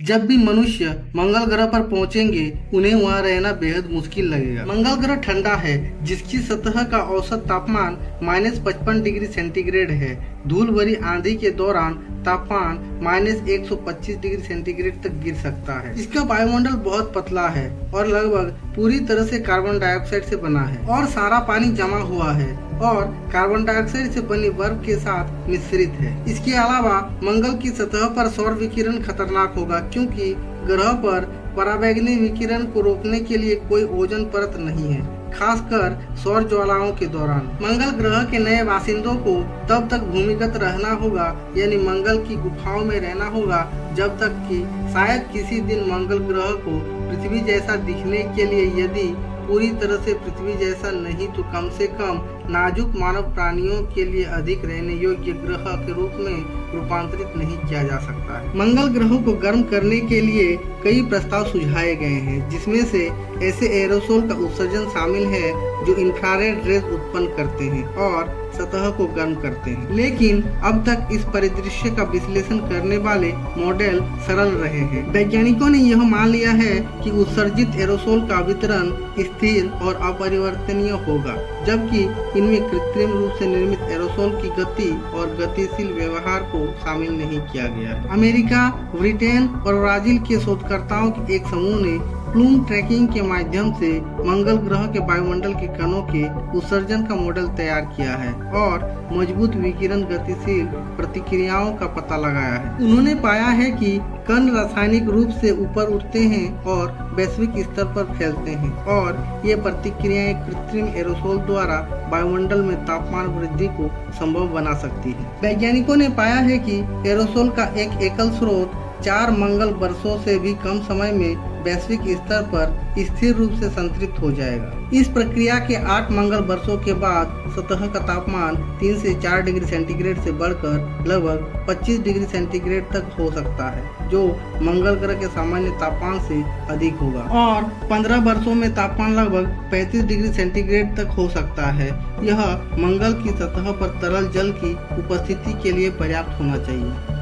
जब भी मनुष्य मंगल ग्रह पर पहुंचेंगे उन्हें वहां रहना बेहद मुश्किल लगेगा। मंगल ग्रह ठंडा है, जिसकी सतह का औसत तापमान -55 डिग्री सेंटीग्रेड है। धूल भरी आंधी के दौरान तापमान -125 डिग्री सेंटीग्रेड तक गिर सकता है। इसका वायुमंडल बहुत पतला है और लगभग पूरी तरह से कार्बन डाइऑक्साइड से बना है और सारा पानी जमा हुआ है और कार्बन डाइऑक्साइड से बनी बर्फ के साथ मिश्रित है। इसके अलावा मंगल की सतह पर सौर विकिरण खतरनाक होगा, क्योंकि ग्रह पर पराबैंगनी विकिरण को रोकने के लिए कोई ओजोन परत नहीं है, खासकर सौर ज्वालाओं के दौरान। मंगल ग्रह के नए बासिंदों को तब तक भूमिगत रहना होगा, यानी मंगल की गुफाओं में रहना होगा, जब तक कि शायद किसी दिन मंगल ग्रह को पृथ्वी जैसा दिखने के लिए, यदि पूरी तरह से पृथ्वी जैसा नहीं तो कम से कम नाजुक मानव प्राणियों के लिए अधिक रहने योग्य ग्रह के रूप में रूपांतरित नहीं किया जा सकता है। मंगल ग्रहों को गर्म करने के लिए कई प्रस्ताव सुझाए गए हैं, जिसमें से ऐसे एरोसोल का उत्सर्जन शामिल है जो इंफ्रारेड रेज उत्पन्न करते हैं और सतह को गर्म करते हैं। लेकिन अब तक इस परिदृश्य का विश्लेषण करने वाले मॉडल सरल रहे हैं। वैज्ञानिकों ने यह मान लिया है कि उत्सर्जित एरोसोल का वितरण स्थिर और अपरिवर्तनीय होगा, जबकि इनमें कृत्रिम रूप से निर्मित एरोसोल की गति और गतिशील व्यवहार को शामिल नहीं किया गया है। अमेरिका, ब्रिटेन और ब्राजील के शोधकर्ताओं के एक समूह ने प्लूम ट्रैकिंग के माध्यम से मंगल ग्रह के वायुमंडल के कणों के उत्सर्जन का मॉडल तैयार किया है और मजबूत विकिरण गतिशील प्रतिक्रियाओं का पता लगाया है। उन्होंने पाया है कि कण रासायनिक रूप से ऊपर उठते हैं और वैश्विक स्तर पर फैलते हैं और ये प्रतिक्रियाएं कृत्रिम एरोसोल द्वारा वायुमंडल में तापमान वृद्धि को संभव बना सकती है। वैज्ञानिकों ने पाया है कि एरोसोल का एक एकल स्रोत 4 मंगल वर्षों से भी कम समय में वैश्विक स्तर पर स्थिर रूप से संतृप्त हो जाएगा। इस प्रक्रिया के 8 मंगल वर्षों के बाद सतह का तापमान 3 से 4 डिग्री सेंटीग्रेड से बढ़कर लगभग 25 डिग्री सेंटीग्रेड तक हो सकता है, जो मंगल ग्रह के सामान्य तापमान से अधिक होगा, और 15 वर्षों में तापमान लगभग 35 डिग्री सेंटीग्रेड तक हो सकता है। यह मंगल की सतह पर तरल जल की उपस्थिति के लिए पर्याप्त होना चाहिए।